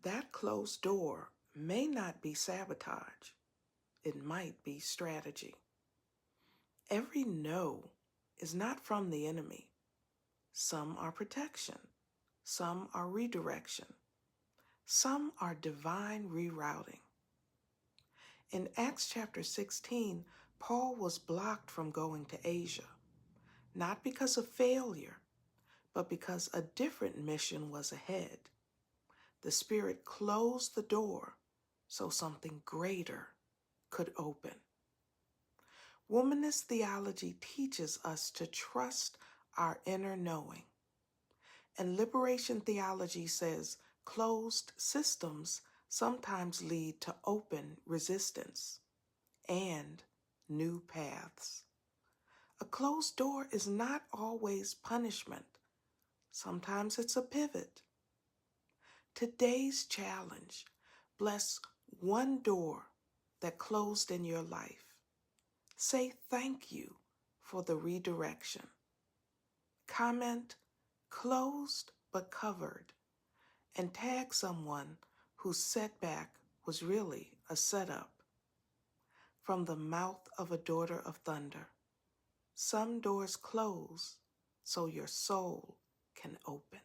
That closed door may not be sabotage. It might be strategy. Every no is not from the enemy. Some are protection. Some are redirection. Some are divine rerouting. In Acts chapter 16, Paul was blocked from going to Asia, not because of failure, but because a different mission was ahead. The Spirit closed the door so something greater could open. Womanist theology teaches us to trust our inner knowing. And liberation theology says closed systems sometimes lead to open resistance and new paths. A closed door is not always punishment. Sometimes it's a pivot. Today's challenge: bless one door that closed in your life. Say thank you for the redirection. Comment, closed but covered, and tag someone whose setback was really a setup. From the mouth of a daughter of thunder, some doors close so your soul can open.